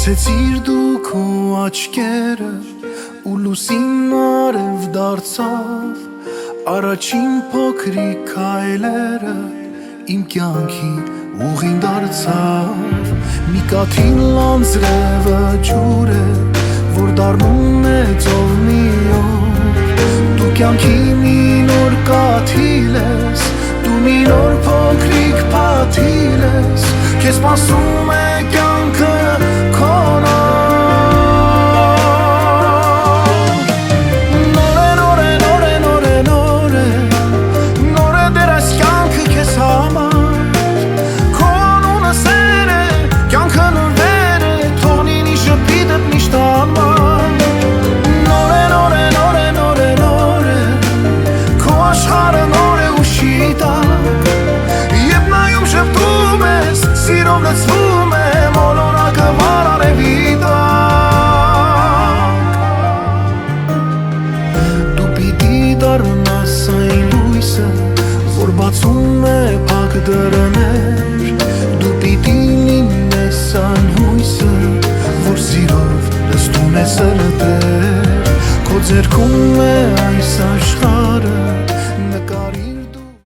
Բացեցիր դու քո աչքերը ու լուսին արև դարձավ Առաջին փոքրիկ քայլերը իմ կյանքի ուղին դարձավ Մի կաթիլ անձրևը ջուր է որ դառնում է ծով մի օր Դու կյանքի մի նոր կաթիլ ես Դու մի նոր փոքրիկ փաթիլ ես Քեզ սպասում է կյանքը Լցվում է մոլորակը վարարևի տակ Դու պիտի դառնաս այն լույսը որ բացում է փակ դռներ Դու պիտի լինես այն հույսը որ սիրով լցնում է սրտեր Քո ձեռքում է այս աշխարհը